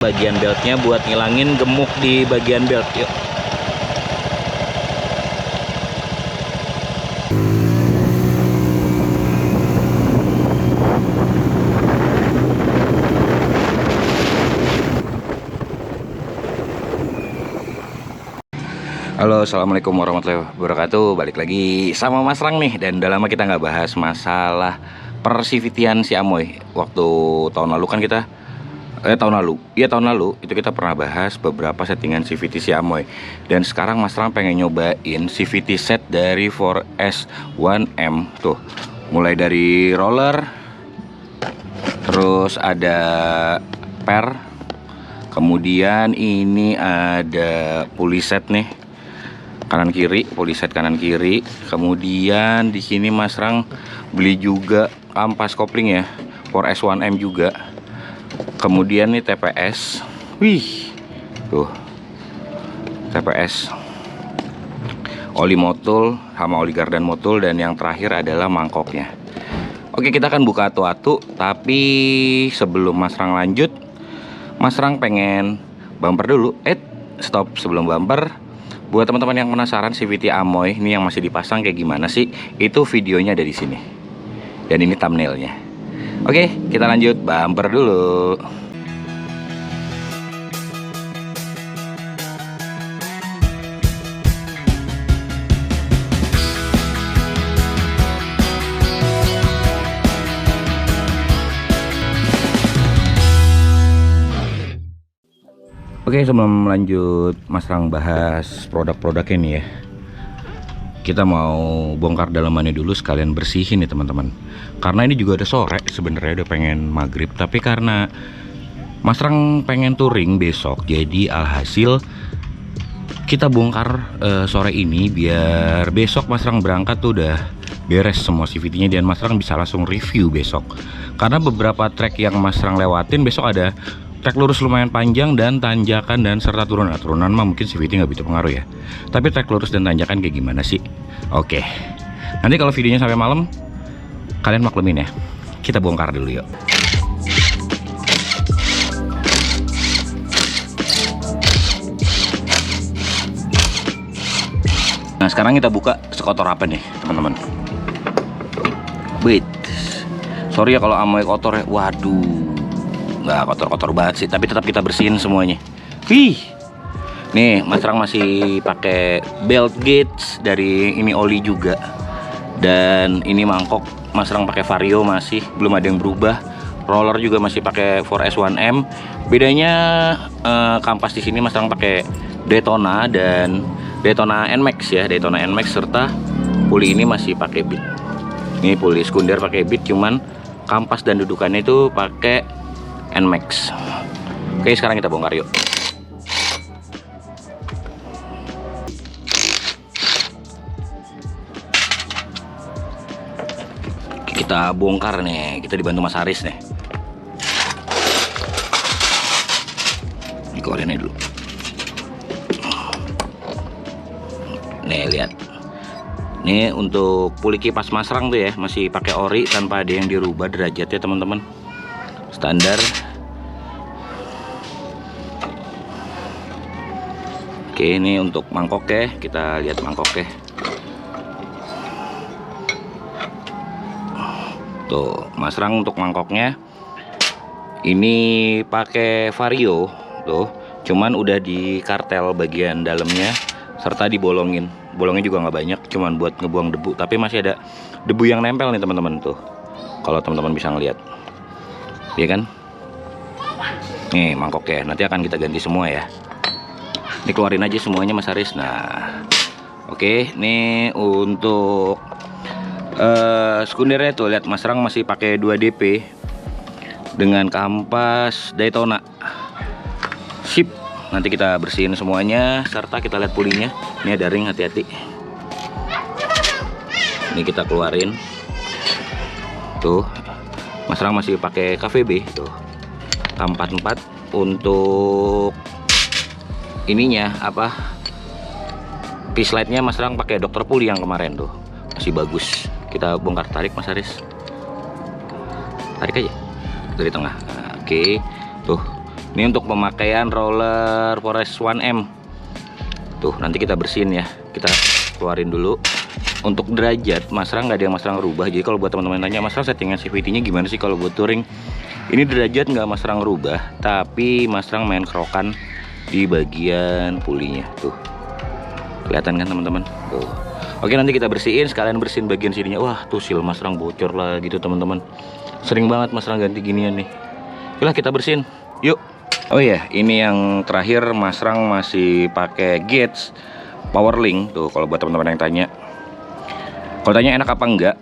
bagian beltnya buat ngilangin gemuk di bagian belt. Yuk. Halo, assalamualaikum warahmatullahi wabarakatuh. Balik lagi sama Mas Rang nih. Dan udah lama kita nggak bahas masalah persivitian si Amoy. Waktu tahun lalu kan kita tahun lalu itu kita pernah bahas beberapa settingan CVT si Amoy. Dan sekarang Mas Rang pengen nyobain CVT set dari 4S1M. Tuh, mulai dari roller, terus ada per, kemudian ini ada pulley set nih, kanan kiri, pulley set kanan kiri. Kemudian di sini Mas Rang beli juga kampas kopling ya, 4S1M juga. Kemudian nih TPS, wih, tuh TPS, oli motul sama oli gardan motul, dan yang terakhir adalah mangkoknya. Oke, kita akan buka atu-atu, tapi sebelum Mas Rang lanjut, Mas Rang pengen bumper dulu. Stop sebelum bumper. Buat teman-teman yang penasaran CVT Amoy ini yang masih dipasang kayak gimana sih, itu videonya ada di sini. Dan ini thumbnailnya. Oke, kita lanjut bumper dulu. Oke, sebelum lanjut Mas Rang bahas produk-produknya nih ya, kita mau bongkar dalamannya dulu sekalian bersihin nih teman-teman. Karena ini juga udah sore sebenarnya, udah pengen maghrib, tapi karena Mas Rang pengen touring besok, jadi alhasil kita bongkar sore ini biar besok Mas Rang berangkat tuh udah beres semua CVT-nya, dan Mas Rang bisa langsung review besok. Karena beberapa trek yang Mas Rang lewatin besok ada trek lurus lumayan panjang dan tanjakan dan serta turunan. Turunan mah mungkin CVT nggak begitu pengaruh ya, tapi trek lurus dan tanjakan kayak gimana sih? Oke, nanti kalau videonya sampai malam kalian maklumin ya. Kita bongkar dulu yuk. Nah, sekarang kita buka sekotor apa nih teman-teman. Wait, sorry ya kalau Amoy kotor ya. Waduh, nggak kotor-kotor banget sih, tapi tetap kita bersihin semuanya. Wih, nih Mas Rang masih pakai belt gauge dari ini oli juga, dan ini mangkok Mas Rang pakai Vario, masih belum ada yang berubah. Roller juga masih pakai 4S1M. Bedanya kampas di sini Mas Rang pakai Daytona dan Daytona NMAX ya, Daytona NMAX, serta puli ini masih pakai bit. Ini puli sekunder pakai bit, cuman kampas dan dudukannya itu pakai NMAX. Oke, sekarang kita bongkar yuk. Kita bongkar nih, kita dibantu Mas Haris nih. Dikeluarin aja dulu. Nih lihat. Nih untuk puli kipas Mas Rang tuh ya, masih pakai ori tanpa ada yang dirubah derajatnya teman-teman. Standar. Oke, ini untuk mangkoknya, kita lihat mangkoknya. Tuh, Mas Rang untuk mangkoknya ini pakai Vario tuh, cuman udah di kartel bagian dalamnya serta dibolongin. Bolongnya juga nggak banyak, cuman buat ngebuang debu, tapi masih ada debu yang nempel nih teman-teman tuh. Kalau teman-teman bisa ngelihat. Iya kan? Nih mangkoknya, nanti akan kita ganti semua ya. Ini keluarin aja semuanya Mas Haris. Nah, oke, nih untuk sekundernya tuh lihat Mas Rang masih pakai 2DP dengan kampas Daytona. Sip. Nanti kita bersihin semuanya serta kita lihat pulinya. Ini ada ring, hati-hati. Ini kita keluarin. Tuh. Mas Rang masih pakai KVB tuh. K44 untuk ininya apa? Pislightnya Mas Rang pakai Dr. Puli yang kemarin tuh. Masih bagus. Kita bongkar, tarik Mas Haris. Tarik aja dari tengah. Nah, oke. Tuh, Ini untuk pemakaian roller Forest 1M. Tuh, nanti kita bersihin ya. Kita keluarin dulu. Untuk derajat, Mas Rang nggak ada yang Mas Rang rubah. Jadi kalau buat teman-teman tanya, Mas Rang settingan CVT-nya gimana sih kalau buat touring? Ini derajat nggak Mas Rang rubah, tapi Mas Rang main kerokan di bagian pulinya. Tuh, kelihatan kan teman-teman? Tuh. Oke, nanti kita bersihin, sekalian bersihin bagian sininya. Wah, tuh seal Mas Rang bocor lah gitu teman-teman. Sering banget Mas Rang ganti ginian nih. Yaudah, kita bersihin. Yuk. Oh iya, ini yang terakhir Mas Rang masih pakai Gates Powerlink. Tuh, kalau buat teman-teman yang tanya. Kalau tanya enak apa enggak?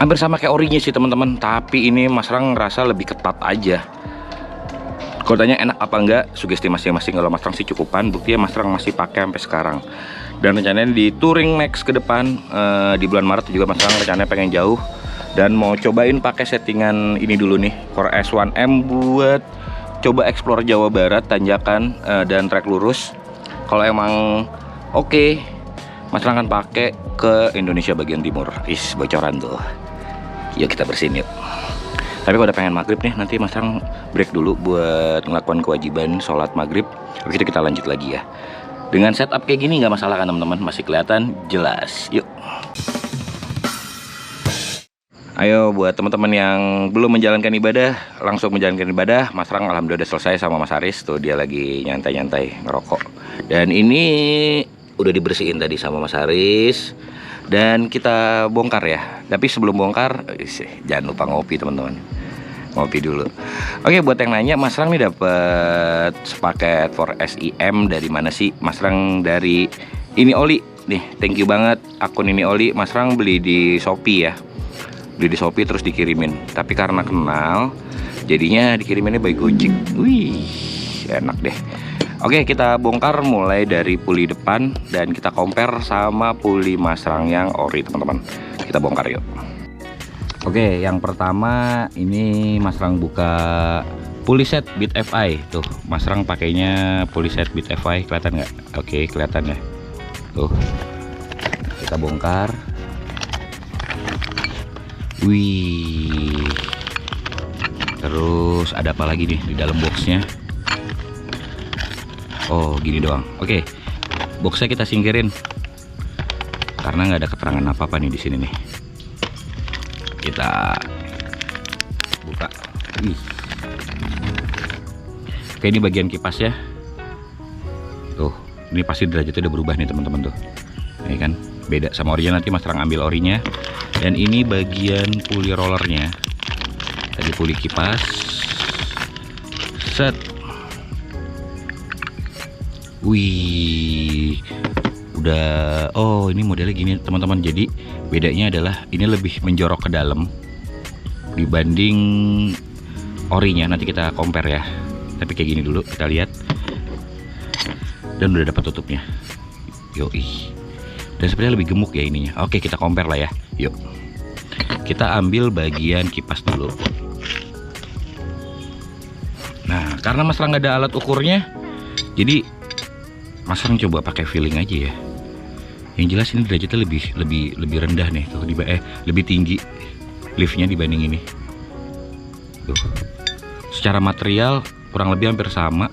Hampir sama kayak orinya sih teman-teman, tapi ini Mas Rang ngerasa lebih ketat aja. Kalau tanya enak apa enggak, sugesti masing-masing. Kalau Mas Rang sih cukupan, buktinya Mas Rang masih pakai sampai sekarang. Dan rencananya di touring next ke depan di bulan Maret juga Mas Rang rencananya pengen jauh dan mau cobain pakai settingan ini dulu nih, Forest 1M buat coba explore Jawa Barat, tanjakan dan trek lurus. Kalau emang oke, Mas Rang akan pakai ke Indonesia bagian timur. Bocoran tuh. Yuk kita bersihin yuk. Tapi kalau udah pengen maghrib nih, nanti Mas Rang break dulu buat ngelakuin kewajiban sholat maghrib. Habis itu kita lanjut lagi ya. Dengan setup kayak gini nggak masalah kan teman-teman, masih kelihatan jelas. Yuk. Ayo buat teman-teman yang belum menjalankan ibadah, langsung menjalankan ibadah. Mas Rang alhamdulillah udah selesai sama Mas Haris. Tuh dia lagi nyantai-nyantai ngerokok. Dan ini udah dibersihin tadi sama Mas Haris. Dan kita bongkar ya. Tapi sebelum bongkar, jangan lupa ngopi teman-teman. Ngopi dulu. Oke, buat yang nanya, Mas Rang nih dapat sepaket for SIM dari mana sih? Mas Rang dari Ini Oli nih, thank you banget akun Ini Oli. Mas Rang beli di Shopee ya, beli di Shopee terus dikirimin. Tapi karena kenal, jadinya dikiriminnya by Gojek. Wih, enak deh. Oke, kita bongkar mulai dari puli depan dan kita compare sama puli Mas Rang yang ori teman-teman. Kita bongkar yuk. Oke, yang pertama ini Mas Rang buka puli set Beat FI. Tuh, Mas Rang pakainya puli set Beat FI, kelihatan nggak? Oke, kelihatan ya. Tuh, kita bongkar. Wih, terus ada apa lagi nih di dalam boxnya? Oh, gini doang. Oke, boxnya kita singkirin karena nggak ada keterangan apa-apa nih di sini nih. Kita buka. Oke, ini bagian kipas ya. Tuh, ini pasti derajatnya udah berubah nih teman-teman tuh. Ini kan beda sama orinya, nanti Mas Rang ambil orinya. Dan ini bagian puli rollernya. Tadi puli kipas. Set. Wih, udah. Oh, ini modelnya gini teman-teman. Jadi bedanya adalah ini lebih menjorok ke dalam dibanding orinya. Nanti kita compare ya. Tapi kayak gini dulu kita lihat. Dan udah dapat tutupnya. Yoi. Dan sepertinya lebih gemuk ya ininya. Oke, kita compare lah ya. Yuk. Kita ambil bagian kipas dulu. Nah, karena Mas Rang nggak ada alat ukurnya, jadi Mas Rang coba pakai feeling aja ya. Yang jelas ini derajatnya lebih rendah nih, tuh lebih tinggi liftnya dibanding ini. Tuh. Secara material kurang lebih hampir sama.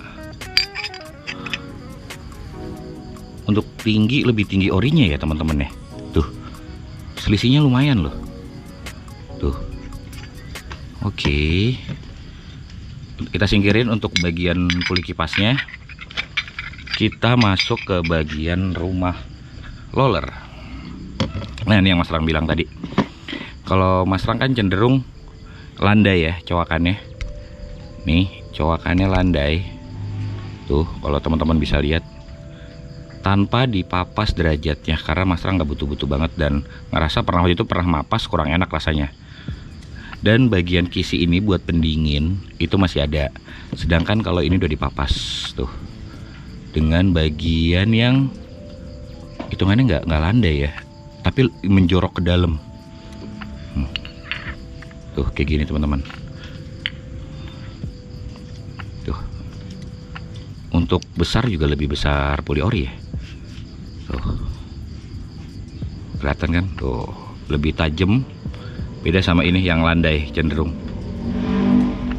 Untuk tinggi lebih tinggi orinya ya teman-teman ya. Tuh. Selisihnya lumayan loh. Tuh. Oke. Kita singkirin untuk bagian puli kipasnya. Kita masuk ke bagian rumah roller. Nah, ini yang Mas Rang bilang tadi. Kalau Mas Rang kan cenderung landai ya cowakannya. Nih, cowakannya landai. Tuh, kalau teman-teman bisa lihat. Tanpa dipapas derajatnya, karena Mas Rang nggak butuh-butuh banget dan ngerasa waktu itu pernah mapas kurang enak rasanya. Dan bagian kisi ini buat pendingin itu masih ada. Sedangkan kalau ini udah dipapas tuh. Dengan bagian yang hitungannya nggak landai ya, tapi menjorok ke dalam. Tuh kayak gini teman-teman. Tuh. Untuk besar juga lebih besar puli ori ya. Tuh. Kelihatan kan? Tuh, lebih tajam. Beda sama ini yang landai cenderung.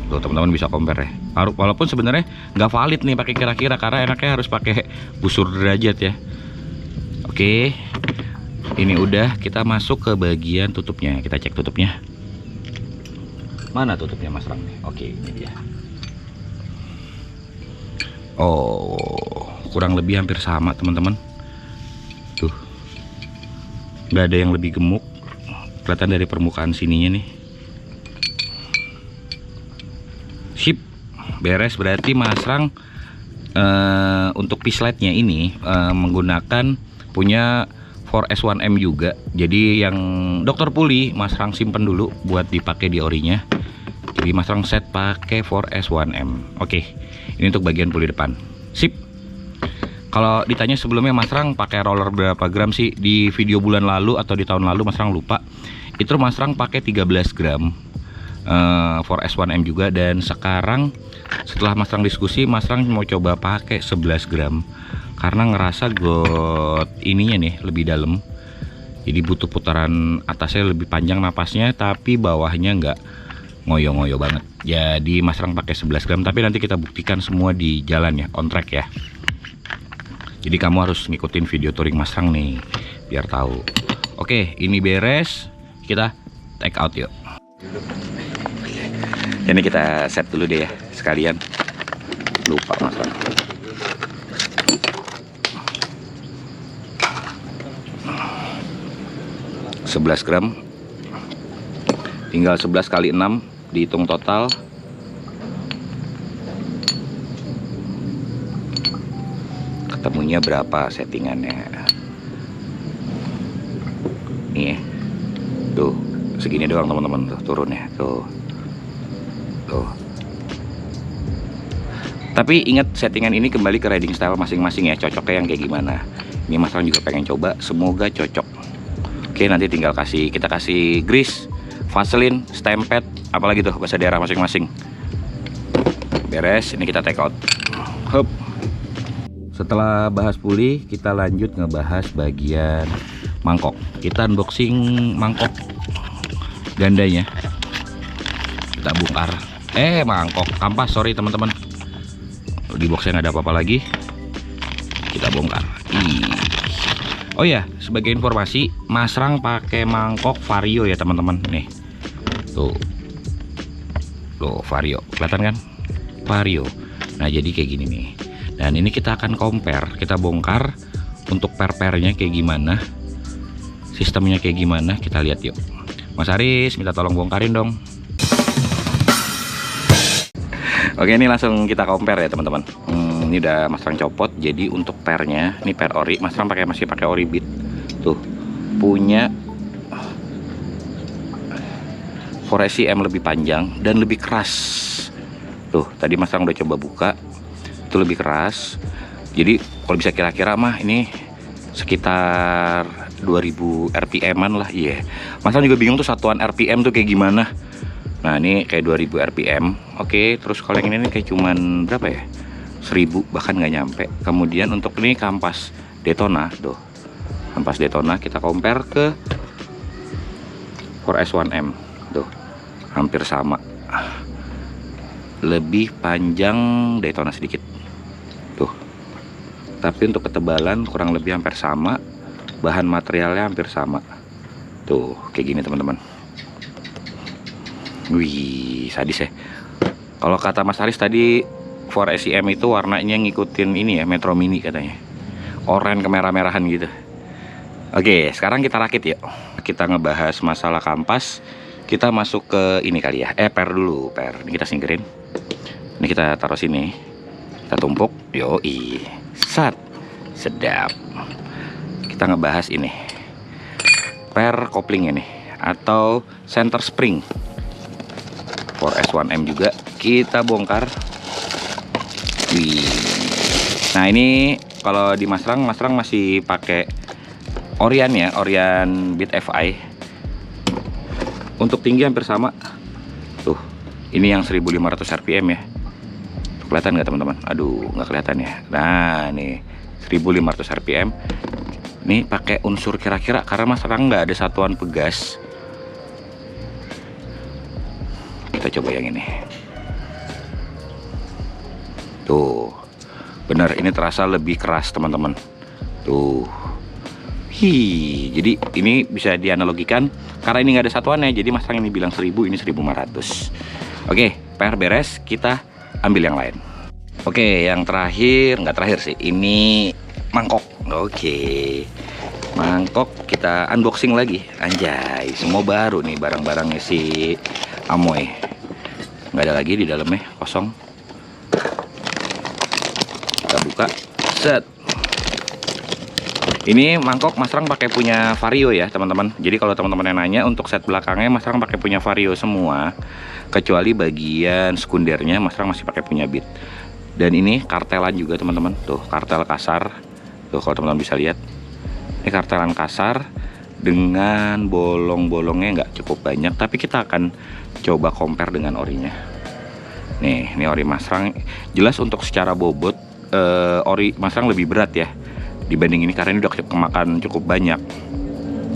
Tuh. Tuh teman-teman bisa compare ya. Walaupun sebenarnya nggak valid nih pakai kira-kira, karena enaknya harus pakai busur derajat ya. Oke, ini udah, kita masuk ke bagian tutupnya. Kita cek tutupnya. Mana tutupnya Mas Ram nih? Oke, ini dia. Oh, kurang lebih hampir sama teman-teman. Tuh, nggak ada yang lebih gemuk. Kelihatan dari permukaan sininya nih. Sip, beres. Berarti Mas Rang untuk pisletnya ini menggunakan punya 4S1M juga. Jadi yang Dokter Puli Mas Rang simpen dulu buat dipakai di orinya. Jadi Mas Rang set pakai 4S1M. Oke, ini untuk bagian puli depan. Sip. Kalau ditanya sebelumnya Mas Rang pakai roller berapa gram sih di video bulan lalu atau di tahun lalu, Mas Rang lupa. Itu Mas Rang pakai 13 gram 4S1M juga, dan sekarang setelah Mas Rang diskusi, Mas Rang mau coba pakai 11 gram karena ngerasa got ininya nih lebih dalam. Jadi butuh putaran atasnya lebih panjang napasnya, tapi bawahnya nggak ngoyo-ngoyo banget. Jadi Mas Rang pakai 11 gram, tapi nanti kita buktikan semua di jalan ya, on track ya. Jadi kamu harus ngikutin video touring Mas Rang nih biar tahu. Oke, ini beres. Kita take out yuk. Ini kita set dulu deh ya sekalian. Lupa Mas Rang. Sebelas gram. Tinggal 11 kali 6 dihitung total. Ketemunya berapa settingannya? Nih ya. Tuh, segini doang teman-teman, tuh turun ya, tuh. Tapi ingat, settingan ini kembali ke riding style masing-masing ya, cocoknya yang kayak gimana. Ini Mas Rang juga pengen coba, semoga cocok. Oke, nanti tinggal kita kasih grease, vaseline, stamp pad, apalagi tuh bahasa daerah masing-masing. Beres, ini kita take out. Hup. Setelah bahas puli, kita lanjut ngebahas bagian mangkok. Kita unboxing mangkok gandanya. Kita bongkar. Mangkok kampas, sorry teman-teman. Di boxnya nggak ada apa-apa lagi. Kita bongkar. Oh ya, sebagai informasi, Mas Rang pakai mangkok Vario ya teman-teman. Nih, tuh Vario, kelihatan kan? Vario. Nah jadi kayak gini nih. Dan ini kita akan compare, kita bongkar untuk per-pernya kayak gimana, sistemnya kayak gimana, kita lihat yuk. Mas Aris minta tolong bongkarin dong. Oke, ini langsung kita compare ya teman-teman. Ini udah Mas Rang copot. Jadi untuk pernya, ini per ori, Mas Rang masih pakai ori bead. Tuh, punya 4SCM lebih panjang dan lebih keras. Tuh, tadi Mas Rang udah coba buka, itu lebih keras. Jadi kalau bisa kira-kira mah ini sekitar 2000 RPM-an lah. Iya, Mas Rang juga bingung tuh satuan RPM tuh kayak gimana. Nah ini kayak 2000 RPM. Oke, terus kalau yang ini kayak cuman berapa ya, 1000 bahkan nggak nyampe. Kemudian untuk ini kampas Daytona, tuh kampas Daytona kita compare ke 4S1M, tuh hampir sama, lebih panjang Daytona sedikit tuh, tapi untuk ketebalan kurang lebih hampir sama, bahan materialnya hampir sama. Tuh kayak gini teman-teman. Wih, sadis ya. Kalau kata Mas Aris tadi 4SCM itu warnanya ngikutin ini ya, Metro Mini katanya, oranye kemerah-merahan gitu. Oke, sekarang kita rakit yuk. Kita ngebahas masalah kampas. Kita masuk ke ini kali ya. Per dulu, per. Ini kita singkirin. Ini kita taruh sini. Kita tumpuk. Yoi. Sat. Sedap. Kita ngebahas ini. Per kopling ini atau center spring 4S1M juga kita bongkar. Wih. Nah ini kalau di Mas Rang masih pakai Orion ya, Orion Beat FI. Untuk tinggi hampir sama. Tuh, ini yang 1500 RPM ya. Tuh, kelihatan nggak teman-teman? Aduh, nggak kelihatan ya. Nah, nih 1500 RPM. Nih pakai unsur kira-kira karena Mas Rang nggak ada satuan pegas. Kita coba yang ini. Tuh, bener, ini terasa lebih keras teman-teman. Tuh, jadi ini bisa dianalogikan karena ini nggak ada satuannya. Jadi Mas Rang ini bilang 1000, ini 1500. Oke, PR beres, kita ambil yang lain. Oke, yang terakhir, nggak terakhir sih, ini mangkok. Oke, mangkok kita unboxing lagi. Anjay, semua baru nih barang-barangnya si Amoy. Nggak ada lagi di dalamnya, kosong. Kita buka, set. Ini mangkok Mas Rang pakai punya Vario ya teman-teman. Jadi kalau teman-teman yang nanya, untuk set belakangnya Mas Rang pakai punya Vario semua, kecuali bagian sekundernya Mas Rang masih pakai punya Bit. Dan ini kartelan juga teman-teman. Tuh, kartel kasar. Tuh, kalau teman-teman bisa lihat, ini kartelan kasar dengan bolong-bolongnya nggak cukup banyak, tapi kita akan coba compare dengan orinya. Nih, ini ori Mas Rang. Jelas untuk secara bobot, ori Mas Rang lebih berat ya dibanding ini, karena ini udah kemakan cukup banyak.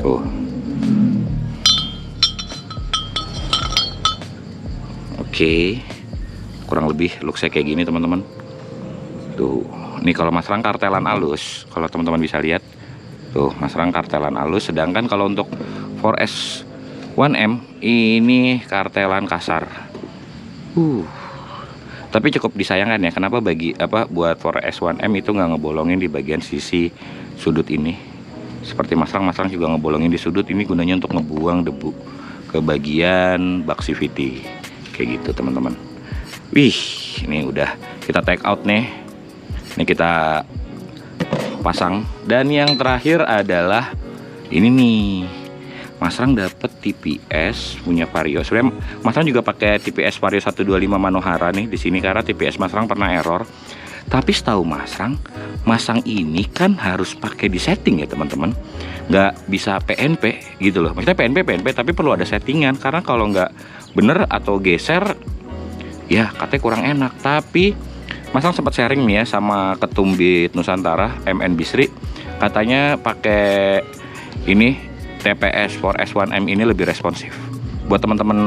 Tuh. Oke. Kurang lebih looksnya kayak gini teman-teman. Tuh. Nih kalau Mas Rang kartelan halus, kalau teman-teman bisa lihat. Tuh, Mas Rang kartelan halus, sedangkan kalau untuk 4S 1M ini kartelan kasar. Tapi cukup disayangkan ya, kenapa buat 4S 1M itu nggak ngebolongin di bagian sisi sudut ini. Seperti Mas Rang juga ngebolongin di sudut ini, gunanya untuk ngebuang debu ke bagian bak CVT. Kayak gitu teman-teman. Wih, ini udah kita take out nih. Ini kita pasang. Dan yang terakhir adalah ini nih. Mas Rang dapet TPS punya Vario. Sebenarnya Mas Rang juga pakai TPS Vario 125 Manohara nih di sini, karena TPS Mas Rang pernah error. Tapi setahu Mas Rang, masang ini kan harus pakai di setting ya teman-teman. Nggak bisa PNP gitu loh. Maksudnya PNP tapi perlu ada settingan, karena kalau nggak bener atau geser ya katanya kurang enak. Tapi Mas Rang sempat sharing nih ya sama Ketum Bit Nusantara MN Bisri, katanya pakai ini TPS 4S 1M ini lebih responsif. Buat teman-teman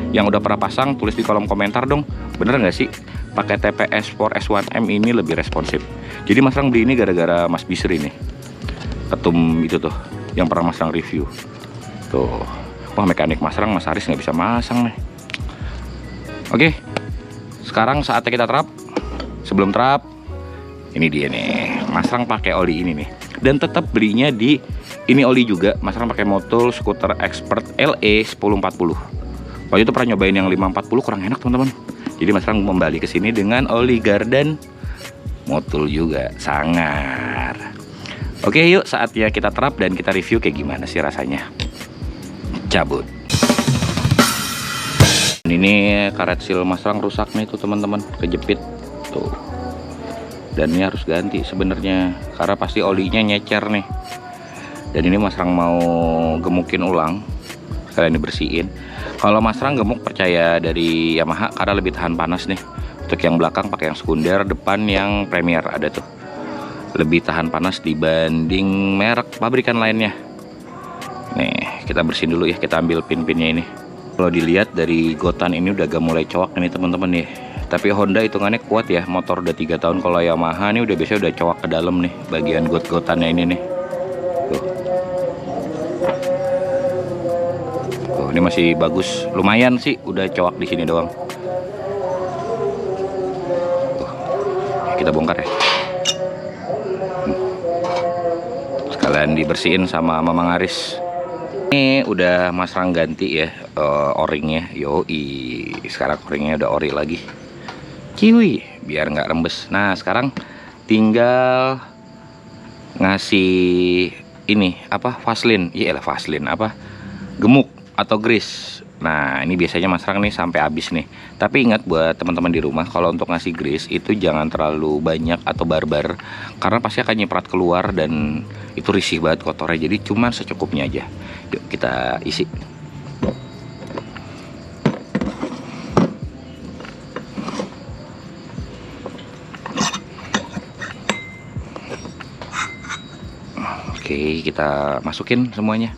yang udah pernah pasang, tulis di kolom komentar dong, bener nggak sih pakai TPS 4S 1M ini lebih responsif. Jadi Mas Rang beli ini gara-gara Mas Bisri nih, Ketum itu tuh yang pernah Mas Rang review tuh. Wah, mekanik Mas Rang, Mas Aris nggak bisa masang nih. Oke, sekarang saatnya kita terap. Sebelum terap, ini dia nih, Mas Rang pakai oli ini nih. Dan tetap belinya di ini oli juga, Mas Rang pakai Motul Scooter Expert LE 1040. Waktu itu pernah nyobain yang 540, kurang enak teman-teman. Jadi Mas Rang kembali ke sini dengan oli Garden Motul juga, sangar. Oke, yuk saatnya kita terap dan kita review kayak gimana sih rasanya. Cabut. Ini karet seal Mas Rang rusak nih tuh teman-teman, kejepit tuh. Dan ini harus ganti sebenarnya, karena pasti olinya nyecer nih. Dan ini Mas Rang mau gemukin ulang, sekalian dibersihin. Kalau Mas Rang gemuk percaya dari Yamaha, karena lebih tahan panas nih. Untuk yang belakang pakai yang sekunder, depan yang Premier ada tuh, lebih tahan panas dibanding merek pabrikan lainnya. Nih kita bersihin dulu ya, kita ambil pin-pinnya ini. Kalau dilihat dari gotan ini udah agak mulai cowak ini teman-teman nih. Tapi Honda hitungannya kuat ya, motor udah 3 tahun. Kalau Yamaha nih biasanya udah cowak ke dalam nih, bagian got-gotannya ini nih. Tuh. Tuh, ini masih bagus, lumayan sih, udah cowak di sini doang. Tuh. Kita bongkar ya. Sekalian dibersihin sama Mamang Aris. Ini udah Mas Rang ganti ya o-ringnya. Yoi, sekarang o-ringnya udah ori lagi. Kiwi, biar nggak rembes. Nah sekarang tinggal ngasih ini apa, Vaseline. Iya lah Vaseline, apa, gemuk atau grease. Nah ini biasanya Mas Rang nih sampai habis nih. Tapi ingat buat teman-teman di rumah, kalau untuk ngasih grease itu jangan terlalu banyak atau barbar, karena pasti akan nyiprat keluar dan itu risih banget kotornya. Jadi cuman secukupnya aja. Yuk kita isi. Oke, kita masukin semuanya.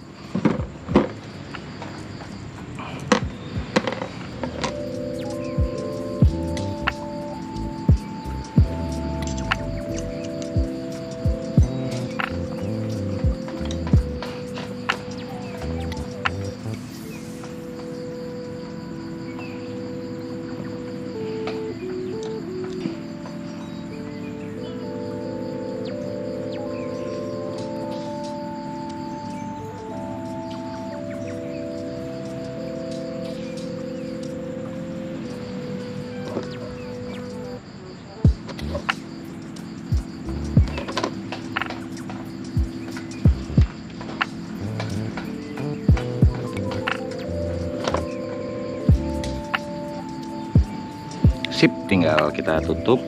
Sip, tinggal kita tutup.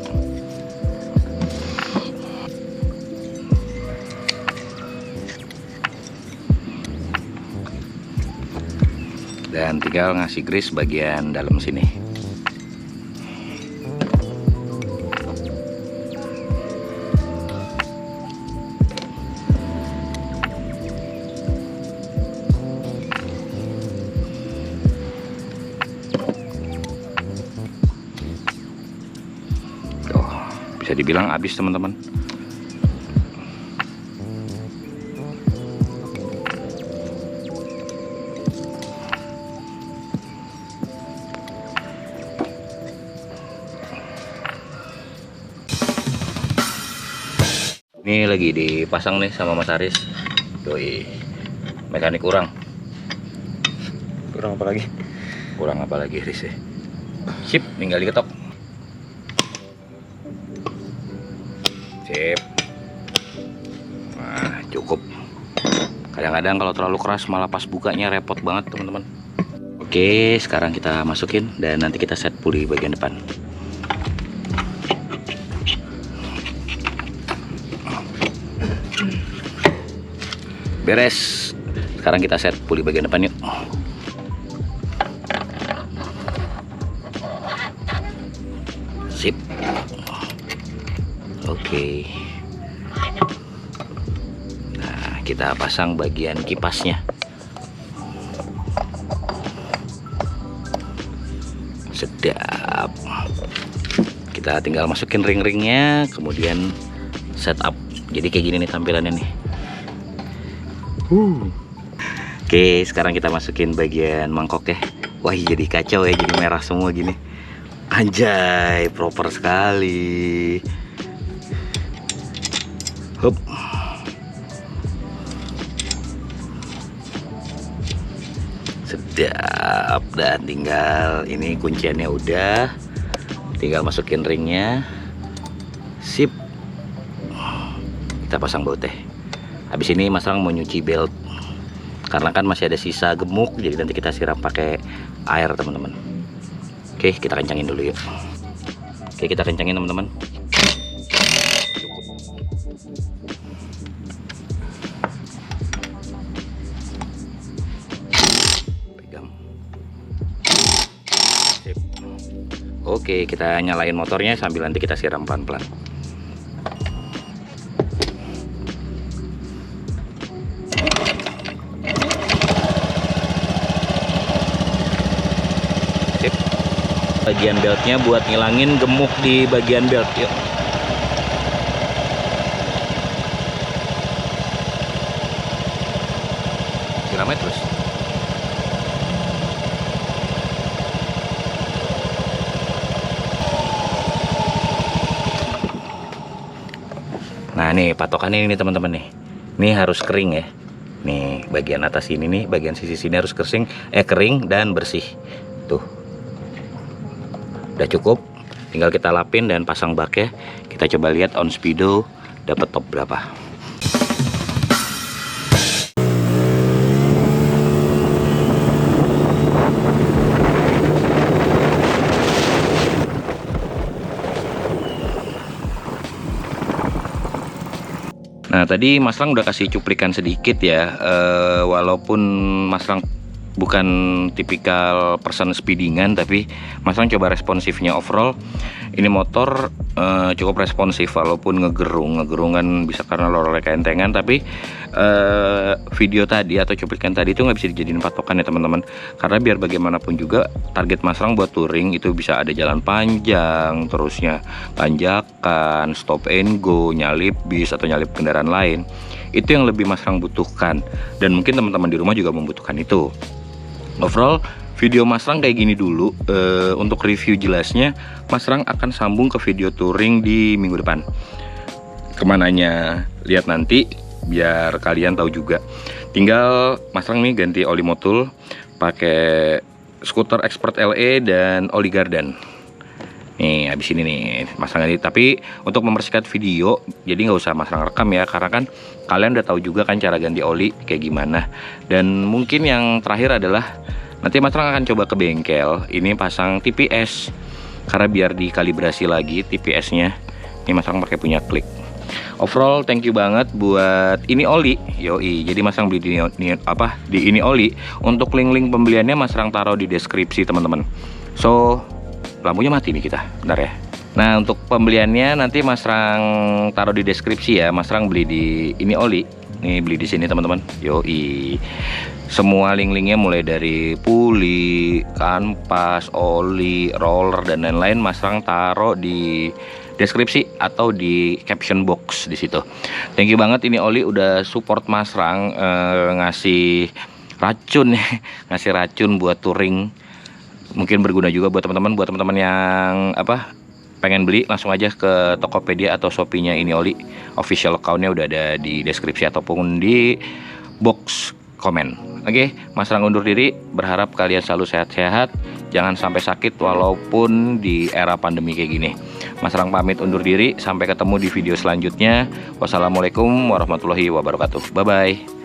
Dan tinggal ngasih grease bagian dalam sini. Tuh, bisa dibilang habis teman-teman. Ini lagi dipasang nih sama Mas Aris. Doi, mekanik kurang apa lagi? Kurang apa lagi Aris ya? Sip, tinggal diketok. Sip. Nah, cukup. Kadang-kadang kalau terlalu keras malah pas bukanya repot banget teman-teman. Oke, sekarang kita masukin dan nanti kita set puli bagian depan. Beres. Sekarang kita set puli bagian depan yuk. Sip. Oke. Nah, kita pasang bagian kipasnya. Sedap. Kita tinggal masukin ring-ringnya, kemudian setup. Jadi kayak gini nih tampilannya nih. Oke, sekarang kita masukin bagian mangkok ya. Wah, jadi kacau ya, jadi merah semua gini. Anjay, proper sekali. Hup. Sedap. Dan tinggal ini kunciannya udah. Tinggal masukin ringnya. Sip. Kita pasang baut teh. Habis ini Mas Rang mau nyuci belt karena kan masih ada sisa gemuk, jadi nanti kita siram pakai air teman-teman. Oke, kita kencangin dulu yuk. Oke, kita kencangin teman-teman. Pegang. Sip. Oke, kita nyalain motornya sambil nanti kita siram pelan-pelan. Bagian beltnya buat ngilangin gemuk di bagian belt yuk. Siramnya terus. Nah nih patokannya ini teman-teman nih. Ini harus kering ya. Nih bagian atas ini nih, bagian sisi sini harus kering dan bersih. Tuh. Udah cukup, tinggal kita lapin dan pasang bak ya. Kita coba lihat on speedo dapat top berapa. Nah tadi Mas Lang udah kasih cuplikan sedikit ya, walaupun Mas Lang bukan tipikal person speedingan, tapi Mas Lang coba responsifnya overall. Ini motor cukup responsif walaupun ngegerung kan bisa karena lorongnya kentengan, tapi video tadi atau cuplikan tadi itu nggak bisa dijadiin patokan ya teman-teman, karena biar bagaimanapun juga target Mas Lang buat touring itu bisa ada jalan panjang, terusnya tanjakan, stop and go, nyalip bis atau nyalip kendaraan lain. Itu yang lebih Mas Lang butuhkan, dan mungkin teman-teman di rumah juga membutuhkan itu. Overall video Mas Rang kayak gini dulu. Untuk review jelasnya Mas Rang akan sambung ke video touring di minggu depan. Kemananya lihat nanti biar kalian tahu juga. Tinggal Mas Rang nih ganti oli motul pakai skuter Expert LE dan oli Gardan. Nih habis ini nih Mas Rang ganti. Tapi untuk mempersingkat video jadi nggak usah Mas Rang rekam ya, karena kan kalian udah tahu juga kan cara ganti oli kayak gimana. Dan mungkin yang terakhir adalah nanti Mas Rang akan coba ke bengkel ini pasang TPS. karena biar dikalibrasi lagi TPS-nya. Ini Mas Rang pakai punya Klik. Overall thank you banget buat ini oli. Yoi, jadi Mas Rang beli di ini oli. Untuk link-link pembeliannya Mas Rang taruh di deskripsi teman-teman. So lampunya mati nih kita, bentar ya. Nah untuk pembeliannya nanti Mas Rang taruh di deskripsi ya. Mas Rang beli di ini oli. Nih beli di sini teman-teman. Yoi. Semua link-linknya mulai dari puli, kanvas, oli, roller dan lain-lain Mas Rang taruh di deskripsi atau di caption box di situ. Thank you banget ini oli udah support Mas Rang ngasih racun ya, ngasih racun buat touring. Mungkin berguna juga buat teman-teman yang pengen beli, langsung aja ke Tokopedia atau Shopee-nya ini oli. Official account-nya udah ada di deskripsi ataupun di box komen. Oke, Mas Rang undur diri, berharap kalian selalu sehat-sehat, jangan sampai sakit walaupun di era pandemi kayak gini. Mas Rang pamit undur diri, sampai ketemu di video selanjutnya. Wassalamualaikum warahmatullahi wabarakatuh. Bye-bye.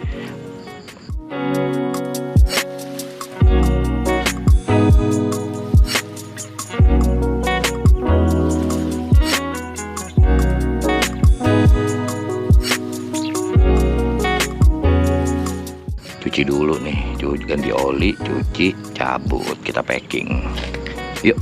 Cuci dulu nih, ganti oli, cuci, cabut, kita packing. Yuk.